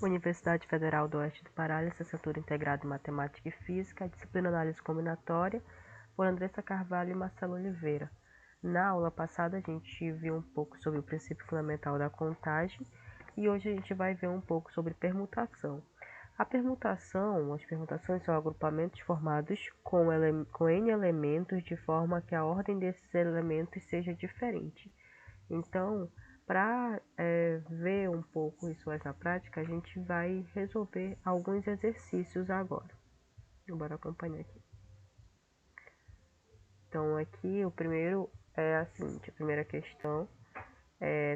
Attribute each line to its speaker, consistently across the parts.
Speaker 1: Universidade Federal do Oeste do Pará, licenciatura integrada em Matemática e Física, disciplina Análise Combinatória, por Andressa Carvalho e Marcelo Oliveira. Na aula passada, a gente viu um pouco sobre o princípio fundamental da contagem e hoje a gente vai ver um pouco sobre permutação. As permutações são agrupamentos formados com N elementos de forma que a ordem desses elementos seja diferente. Então, para ver um pouco isso mais na prática, a gente vai resolver alguns exercícios agora. Bora acompanhar aqui. Então, aqui o primeiro é a seguinte, a primeira questão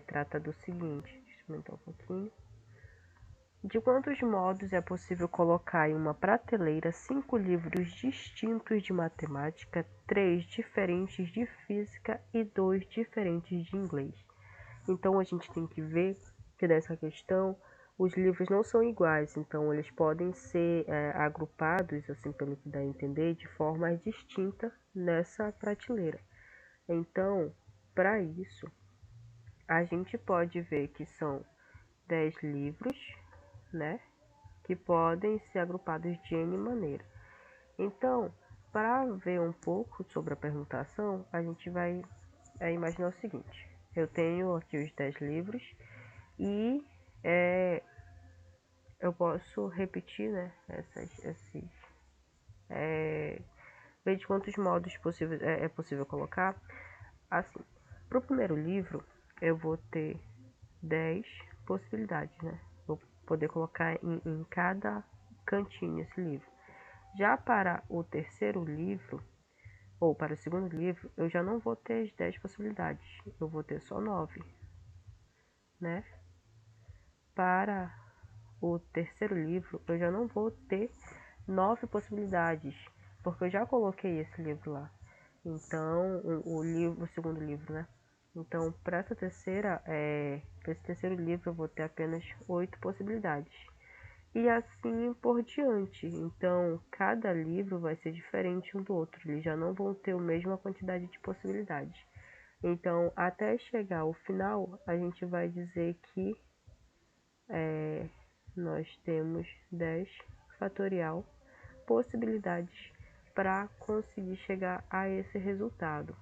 Speaker 1: trata do seguinte, deixa eu aumentar um pouquinho. De quantos modos é possível colocar em uma prateleira 5 livros distintos de matemática, 3 diferentes de física e 2 diferentes de inglês? Então, a gente tem que ver que nessa questão os livros não são iguais, então eles podem ser agrupados, assim pelo que dá a entender, de forma distinta nessa prateleira. Então, para isso, a gente pode ver que são 10 livros, né, que podem ser agrupados de N maneira. Então, para ver um pouco sobre a permutação, a gente vai imaginar o seguinte. Eu tenho aqui os 10 livros e eu posso repetir, né, ver de quantos modos possíveis é possível colocar. Assim, para o primeiro livro, eu vou ter 10 possibilidades, né? Vou poder colocar em cada cantinho esse livro. Já para o terceiro livro, ou para o segundo livro, eu já não vou ter as 10 possibilidades, eu vou ter só 9, né? Para o terceiro livro, eu já não vou ter 9 possibilidades, porque eu já coloquei esse livro lá. Então, o segundo livro, né? Então, para esse terceiro livro, eu vou ter apenas 8 possibilidades. E assim por diante. Então, cada livro vai ser diferente um do outro. Eles já não vão ter a mesma quantidade de possibilidades. Então, até chegar ao final, a gente vai dizer que nós temos 10 fatorial possibilidades para conseguir chegar a esse resultado.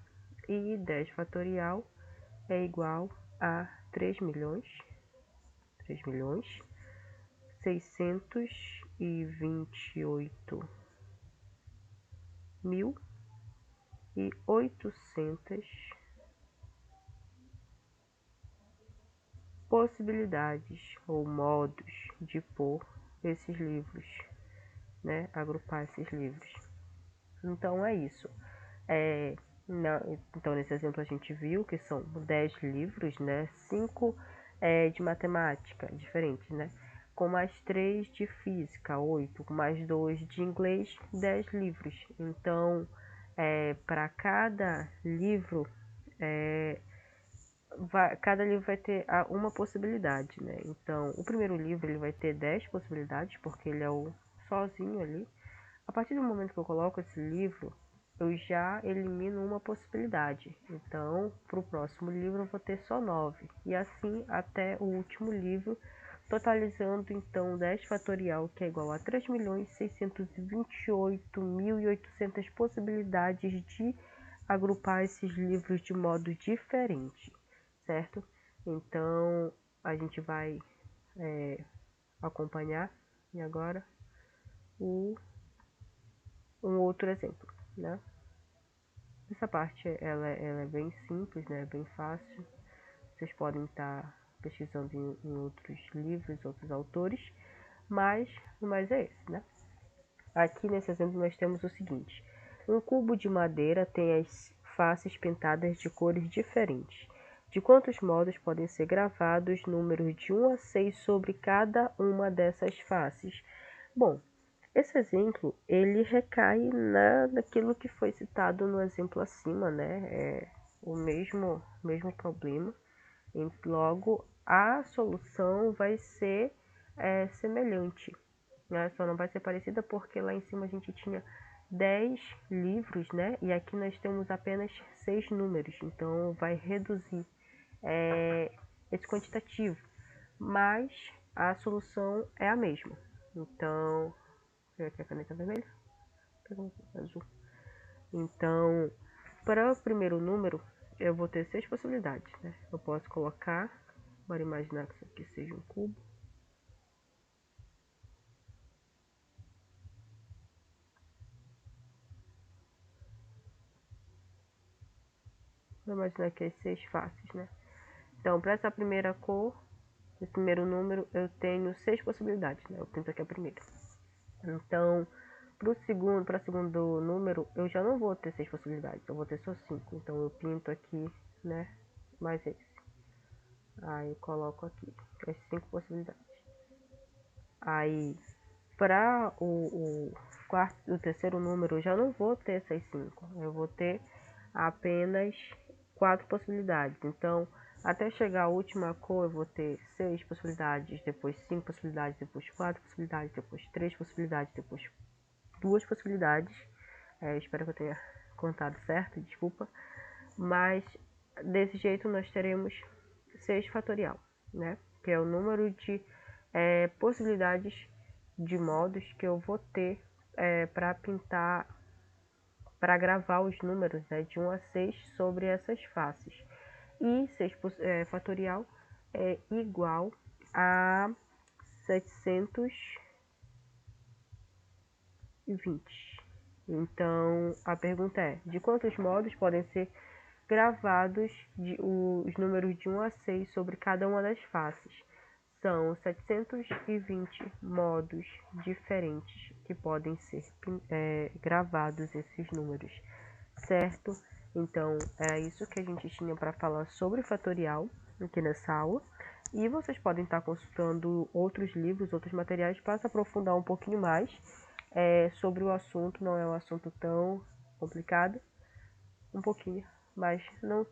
Speaker 1: E 10 fatorial é igual a 3 milhões 628.800 possibilidades ou modos de pôr esses livros, né? Agrupar esses livros. Então é isso. Então nesse exemplo a gente viu que são 10 livros, né? 5 de matemática, diferentes, né? Com mais 3 de física, 8, com mais 2 de inglês, 10 livros. Então, para cada livro, cada livro vai ter uma possibilidade, né? Então, o primeiro livro ele vai ter 10 possibilidades, porque ele é o sozinho ali. A partir do momento que eu coloco esse livro, eu já elimino uma possibilidade. Então, para o próximo livro eu vou ter só 9. E assim até o último livro, totalizando então 10 fatorial, que é igual a 3.628.800 possibilidades de agrupar esses livros de modo diferente, certo? Então, a gente vai acompanhar e agora um outro exemplo, né? Essa parte ela é bem simples, né? Bem fácil. Vocês podem estar pesquisando em outros livros, outros autores, mas é esse, né? Aqui nesse exemplo nós temos o seguinte: um cubo de madeira tem as faces pintadas de cores diferentes. De quantos modos podem ser gravados números de 1 a 6 sobre cada uma dessas faces? Bom, esse exemplo, ele recai naquilo que foi citado no exemplo acima, né? É o mesmo problema. E logo, a solução vai ser semelhante, né? Só não vai ser parecida porque lá em cima a gente tinha 10 livros, né? E aqui nós temos apenas 6 números. Então, vai reduzir esse quantitativo. Mas a solução é a mesma. Então, vou pegar aqui a caneta vermelha, pegar azul. Então, para o primeiro número, eu vou ter 6 possibilidades, né? Eu posso colocar, bora imaginar que isso aqui seja um cubo. Vou imaginar que as 6 faces, né? Então, para essa primeira cor, esse primeiro número, eu tenho 6 possibilidades, né? Eu pinto aqui a primeira. Então, para o segundo número, eu já não vou ter 6 possibilidades, eu vou ter só 5. Então, eu pinto aqui, né? Mais esse. Aí, eu coloco aqui as 5 possibilidades. Aí, para o terceiro número, eu já não vou ter essas 5. Eu vou ter apenas 4 possibilidades. Então, até chegar à última cor, eu vou ter 6 possibilidades, depois 5 possibilidades, depois 4 possibilidades, depois 3 possibilidades, depois 2 possibilidades. Espero que eu tenha contado certo, desculpa. Mas desse jeito nós teremos 6 fatorial, né? Que é o número de possibilidades de modos que eu vou ter para pintar, para gravar os números, né, de 1 a 6 sobre essas faces. E 6 fatorial é igual a 720. Então, a pergunta é, de quantos modos podem ser gravados os números de 1 a 6 sobre cada uma das faces? São 720 modos diferentes que podem ser gravados esses números, certo? Então, é isso que a gente tinha para falar sobre fatorial aqui nessa aula. E vocês podem estar consultando outros livros, outros materiais para se aprofundar um pouquinho mais sobre o assunto. Não é um assunto tão complicado, um pouquinho, mas não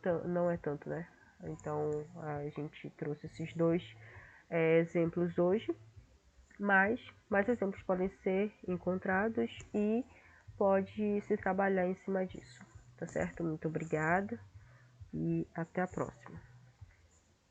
Speaker 1: é tanto, né? Então, a gente trouxe esses dois exemplos hoje, mas mais exemplos podem ser encontrados e pode se trabalhar em cima disso, tá certo? Muito obrigada e até a próxima.